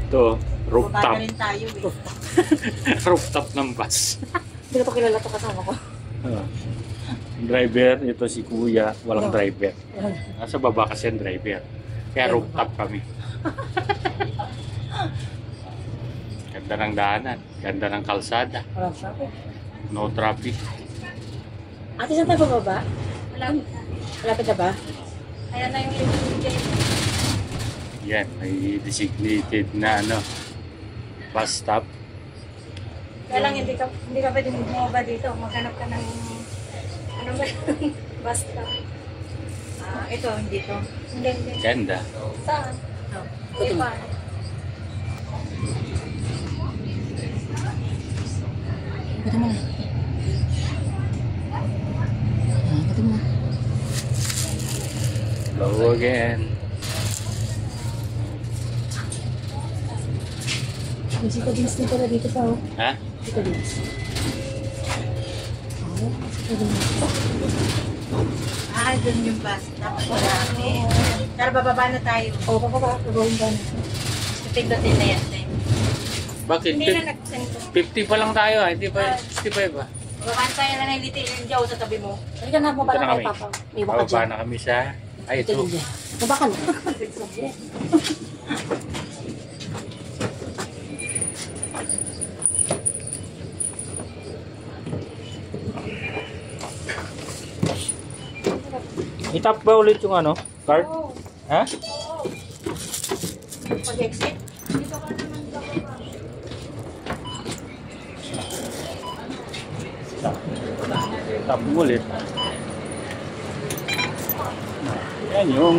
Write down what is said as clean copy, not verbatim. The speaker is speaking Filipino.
Ito, rooftop. Baba na rin tayo eh. Rooftop ng bus. Hindi ko pa kilala ito kasama ko. Driver, ito si Kuya, walang driver. Nasa baba kasi ang driver. Kaya rooftop kami. Ganda ng daanan, ganda ng kalsada. Walang traffic. No traffic. Ate, saan tayo bababa? Malapit na. Malapit na ba? Kaya na yung living. Yan, may designated na bus stop. Kaya lang hindi ka pwede bumaba dito. Maghanap ka ng ano ba? Basta. Ito, hindi to. Hindi. Ganda. Saan? Ito. Iba. Ito mo na. Ito mo na. Hello again. Yung Sita Beans din pala dito pa, oh. Ha? Sita Beans. Oh, Sita Beans. Dun yung bus. Dapat marami. Tara, bababa na tayo. Oo, bababa. Babawin ba na? Pindutin na yan. Bakit? Hindi na nag-sento. 50 pa lang tayo, hindi pa 65 ba? Babaan tayo na niliti yung Diyaw sa tabi mo. Halika na, bababa Ito na na kami. tayo, Papa. May baka Bababa dyan. na kami sa... Ay, Ito ito. din dyan. Babaka na. Itap ba ulit yung card? Oo. Ha? Pag-exit. Dito ka naman bababa. Itap mo ulit. Yan yung...